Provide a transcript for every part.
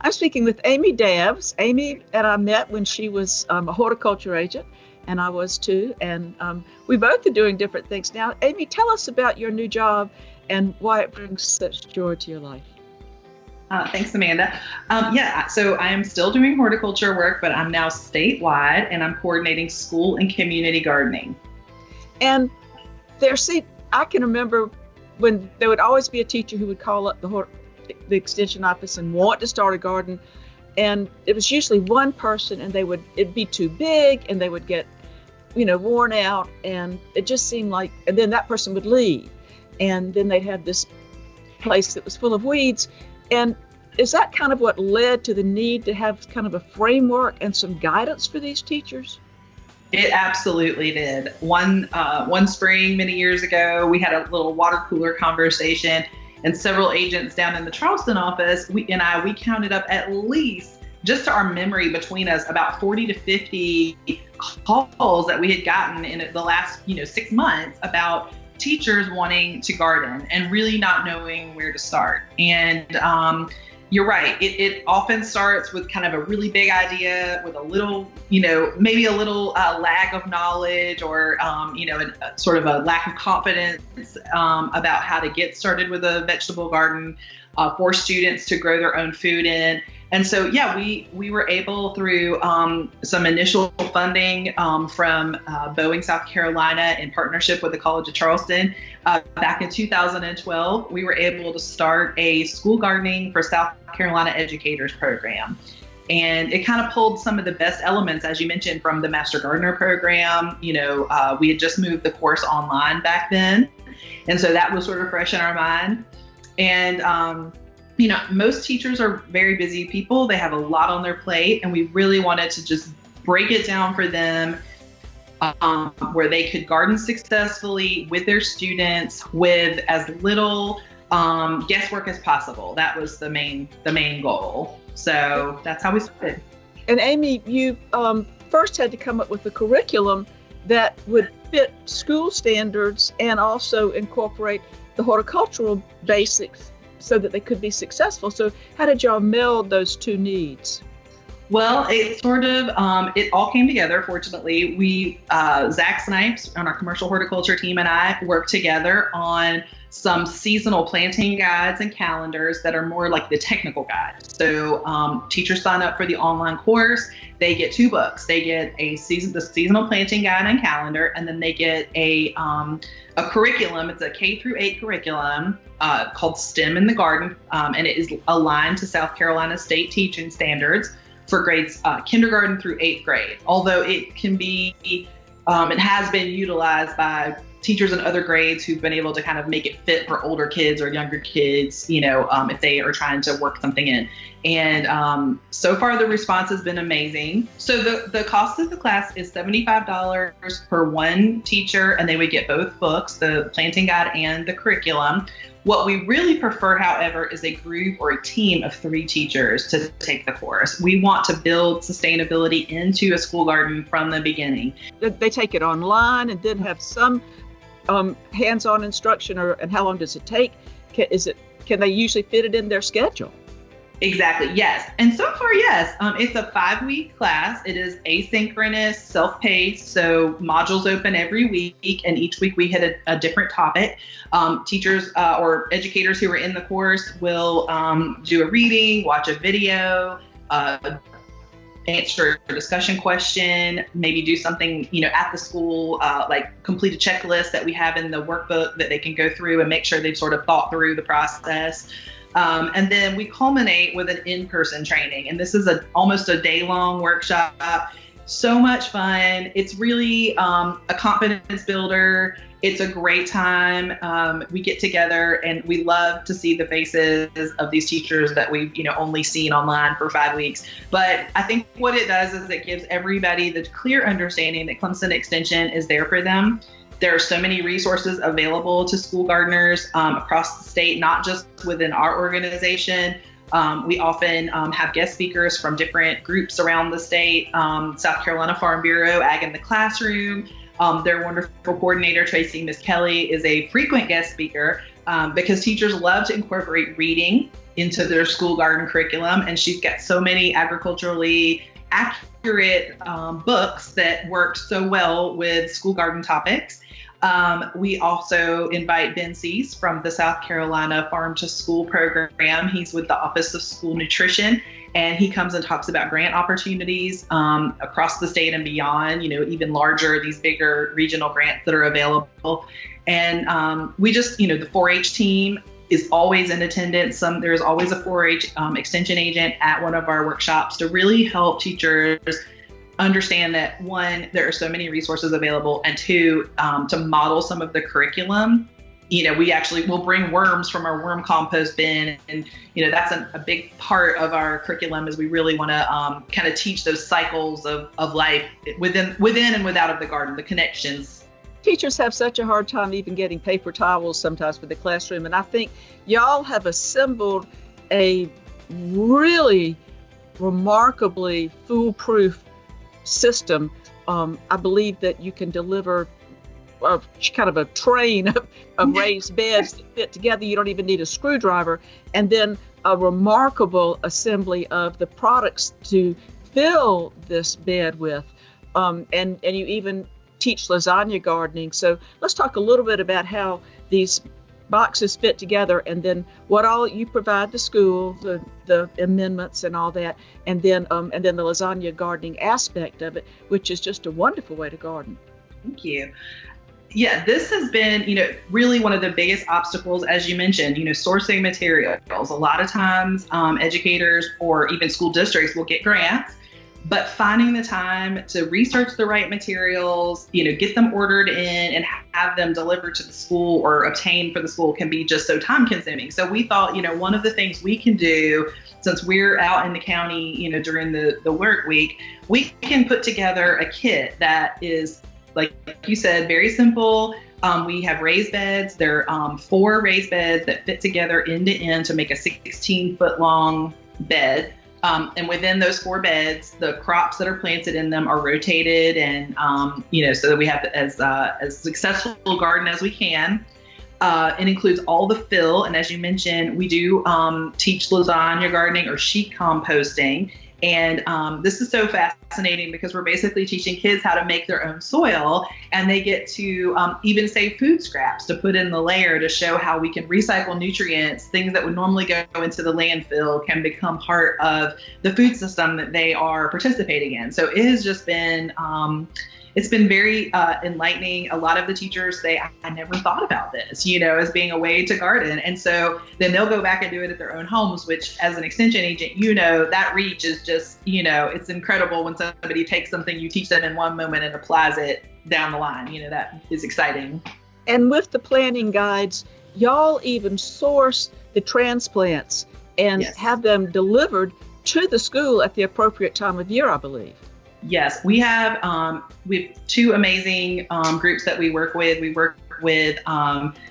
I'm speaking with Amy Dabbs. Amy and I met when she was a horticulture agent, and I was too. And we both are doing different things now. Amy, tell us about your new job and why it brings such joy to your life. Thanks, Amanda. So I am still doing horticulture work, but I'm now statewide, and I'm coordinating school and community gardening. And I can remember when there would always be a teacher who would call up the extension office and want to start a garden, and it was usually one person, and it'd be too big, and they would get, worn out, and it just seemed like, and then that person would leave, and then they'd have this place that was full of weeds. And is that kind of what led to the need to have kind of a framework and some guidance for these teachers? It absolutely did. One spring many years ago, we had a little water cooler conversation, and several agents down in the Charleston office, we counted up at least, just to our memory between us, about 40 to 50 calls that we had gotten in the last 6 months about teachers wanting to garden and really not knowing where to start. And you're right. It often starts with kind of a really big idea with a little, maybe a little lag of knowledge or, sort of a lack of confidence about how to get started with a vegetable garden for students to grow their own food in. And so, we were able, through some initial funding from Boeing, South Carolina, in partnership with the College of Charleston, back in 2012, we were able to start a school gardening for South Carolina educators program. And it kind of pulled some of the best elements, as you mentioned, from the Master Gardener program. We had just moved the course online back then. And so that was sort of fresh in our mind. And most teachers are very busy people. They have a lot on their plate, and we really wanted to just break it down for them where they could garden successfully with their students with as little guesswork as possible. That was the main goal. So that's how we started. And Amy, you first had to come up with a curriculum that would fit school standards and also incorporate the horticultural basics so that they could be successful. So how did y'all meld those two needs? Well, it all came together. Fortunately, Zach Snipes on our commercial horticulture team and I worked together on some seasonal planting guides and calendars that are more like the technical guides. So teachers sign up for the online course. They get 2 books. They get the seasonal planting guide and calendar, and then they get a curriculum. It's a K-8 curriculum called STEM in the Garden, and it is aligned to South Carolina state teaching standards for grades kindergarten through 8th grade. Although it can be, it has been utilized by teachers in other grades who've been able to kind of make it fit for older kids or younger kids, if they are trying to work something in. And so far the response has been amazing. So the cost of the class is $75 per one teacher, and they would get both books, the planting guide and the curriculum. What we really prefer, however, is a group or a team of 3 teachers to take the course. We want to build sustainability into a school garden from the beginning. They take it online and then have some hands-on instruction, and how long does it take? Can they usually fit it in their schedule? Exactly. Yes. And so far, yes. It's a 5-week class. It is asynchronous, self-paced. So modules open every week, and each week we hit a different topic. Teachers or educators who are in the course will do a reading, watch a video, answer a discussion question, maybe do something, at the school, like complete a checklist that we have in the workbook that they can go through and make sure they've sort of thought through the process. And then we culminate with an in-person training. And this is almost a day-long workshop. So much fun. It's really a confidence builder. It's a great time. We get together and we love to see the faces of these teachers that we've only seen online for 5 weeks. But I think what it does is it gives everybody the clear understanding that Clemson Extension is there for them. There are so many resources available to school gardeners across the state, not just within our organization. We often have guest speakers from different groups around the state. South Carolina Farm Bureau, Ag in the Classroom. Their wonderful coordinator, Tracy Miss Kelly, is a frequent guest speaker. because teachers love to incorporate reading into their school garden curriculum. And she's got so many agriculturally accurate books that work so well with school garden topics. We also invite Ben Cease from the South Carolina Farm to School program. He's with the Office of School Nutrition, and he comes and talks about grant opportunities across the state and beyond, even larger, these bigger regional grants that are available. And we just, the 4-H team is always in attendance. There's always a 4-H extension agent at one of our workshops to really help teachers understand that, one, there are so many resources available, and two, to model some of the curriculum. We actually will bring worms from our worm compost bin, and that's a big part of our curriculum, is we really want to kind of teach those cycles of life within and without of the garden, the connections. Teachers have such a hard time even getting paper towels sometimes for the classroom, and I think y'all have assembled a really remarkably foolproof system. I believe that you can deliver kind of a train of raised beds that fit together. You don't even need a screwdriver, and then a remarkable assembly of the products to fill this bed with, and you even teach lasagna gardening. So let's talk a little bit about how these boxes fit together, and then what all you provide the school, the amendments and all that, and then the lasagna gardening aspect of it, which is just a wonderful way to garden. Thank you. Yeah, this has been, really one of the biggest obstacles, as you mentioned, sourcing materials. A lot of times educators or even school districts will get grants, but finding the time to research the right materials, get them ordered in and have them delivered to the school or obtained for the school can be just so time consuming. So we thought, one of the things we can do, since we're out in the county, during the work week, we can put together a kit that is, like you said, very simple. We have raised beds. There are 4 raised beds that fit together end to end to make a 16-foot long bed. And within those 4 beds, the crops that are planted in them are rotated, and so that we have as successful a garden as we can. It includes all the fill, and as you mentioned, we do teach lasagna gardening or sheet composting. And this is so fascinating because we're basically teaching kids how to make their own soil, and they get to even save food scraps to put in the layer to show how we can recycle nutrients. Things that would normally go into the landfill can become part of the food system that they are participating in. So it has just been it's been very enlightening. A lot of the teachers say, I never thought about this, as being a way to garden. And so then they'll go back and do it at their own homes, which as an extension agent, that reach is just, it's incredible when somebody takes something you teach them in one moment and applies it down the line. That is exciting. And with the planting guides, y'all even source the transplants and Yes. have them delivered to the school at the appropriate time of year, I believe. Yes, we have 2 amazing groups that we work with. We work with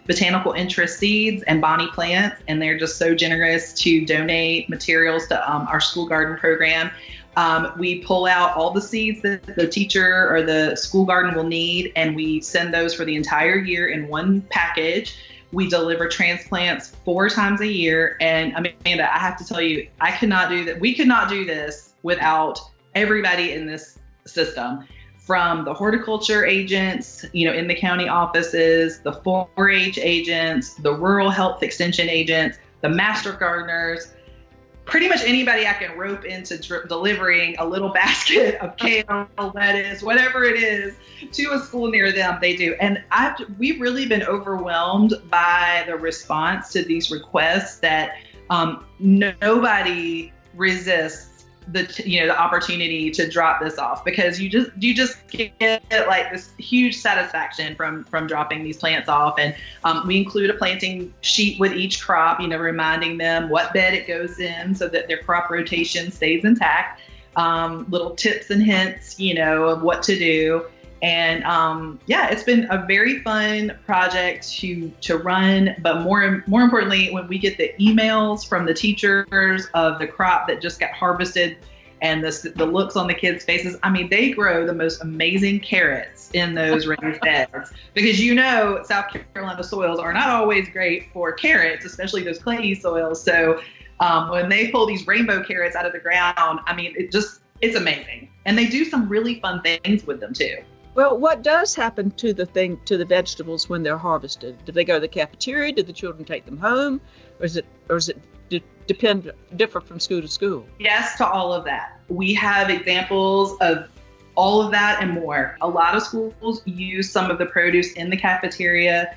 Botanical Interest Seeds and Bonnie Plants, and they're just so generous to donate materials to our school garden program. We pull out all the seeds that the teacher or the school garden will need, and we send those for the entire year in one package. We deliver transplants 4 times a year. And Amanda, I have to tell you, I could not do that. We could not do this without everybody in this system, from the horticulture agents, in the county offices, the 4-H agents, the rural health extension agents, the master gardeners, pretty much anybody I can rope into delivering a little basket of kale, lettuce, whatever it is, to a school near them, they do. And we've really been overwhelmed by the response to these requests that nobody resists the opportunity to drop this off, because you just get like this huge satisfaction from dropping these plants off. And we include a planting sheet with each crop, reminding them what bed it goes in so that their crop rotation stays intact. Little tips and hints, of what to do. And it's been a very fun project to run. But more importantly, when we get the emails from the teachers of the crop that just got harvested and the looks on the kids' faces. I mean, they grow the most amazing carrots in those raised beds because South Carolina soils are not always great for carrots, especially those clayey soils. So when they pull these rainbow carrots out of the ground, I mean, it's amazing. And they do some really fun things with them too. Well, what does happen to the vegetables when they're harvested? Do they go to the cafeteria? Do the children take them home? Or is it differ from school to school? Yes to all of that. We have examples of all of that and more. A lot of schools use some of the produce in the cafeteria.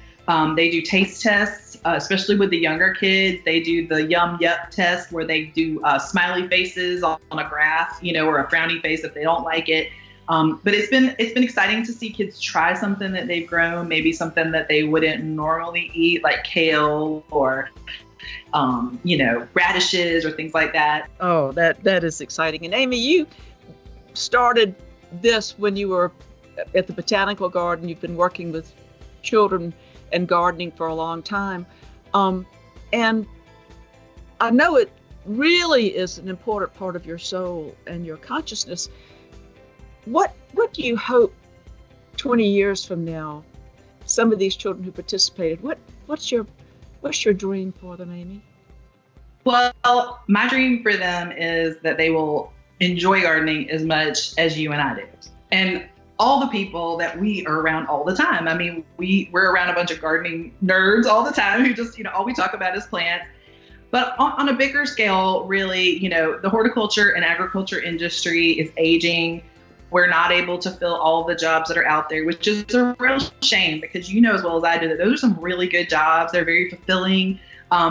They do taste tests, especially with the younger kids. They do the yum yup test where they do smiley faces on a graph, or a frowny face if they don't like it. But it's been exciting to see kids try something that they've grown, maybe something that they wouldn't normally eat, like kale or radishes or things like that. Oh, that is exciting. And Amy, you started this when you were at the botanical garden. You've been working with children and gardening for a long time. And I know it really is an important part of your soul and your consciousness. What do you hope 20 years from now, some of these children who participated, what's your dream for them, Amy? Well, my dream for them is that they will enjoy gardening as much as you and I do. And all the people that we are around all the time. I mean, we're around a bunch of gardening nerds all the time who just, all we talk about is plants. But on a bigger scale, really, the horticulture and agriculture industry is aging. We're not able to fill all the jobs that are out there, which is a real shame because as well as I do that those are some really good jobs. They're very fulfilling.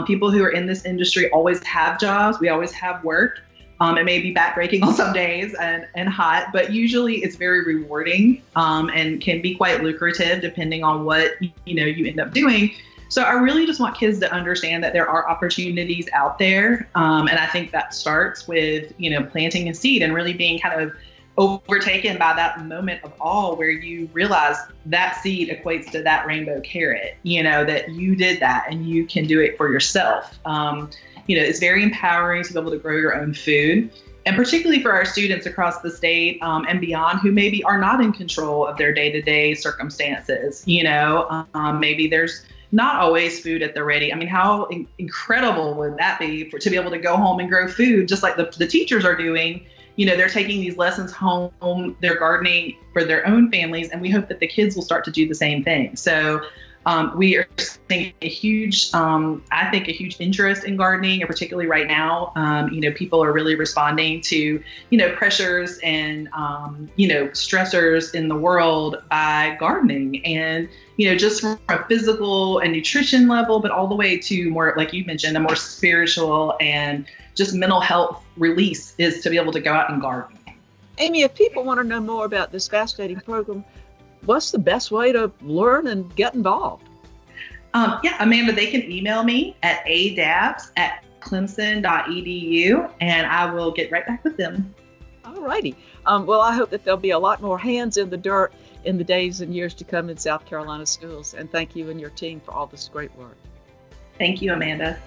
People who are in this industry always have jobs. We always have work. It may be backbreaking on some days and hot, but usually it's very rewarding and can be quite lucrative depending on what you end up doing. So I really just want kids to understand that there are opportunities out there, and I think that starts with planting a seed and really being kind of overtaken by that moment of awe where you realize that seed equates to that rainbow carrot, that you did that and you can do it for yourself. It's very empowering to be able to grow your own food, and particularly for our students across the state and beyond who maybe are not in control of their day-to-day circumstances. Maybe there's not always food at the ready. I mean, how incredible would that be to be able to go home and grow food just like the teachers are doing? They're taking these lessons home, they're gardening for their own families, and we hope that the kids will start to do the same thing. So we are seeing a huge interest in gardening, and particularly right now, people are really responding to, pressures and, stressors in the world by gardening. And, just from a physical and nutrition level, but all the way to more, like you mentioned, a more spiritual and just mental health release is to be able to go out and garden. Amy, if people want to know more about this fascinating program, what's the best way to learn and get involved? Amanda, they can email me at adabs@clemson.edu, and I will get right back with them. All righty. Well, I hope that there'll be a lot more hands in the dirt in the days and years to come in South Carolina schools. And thank you and your team for all this great work. Thank you, Amanda.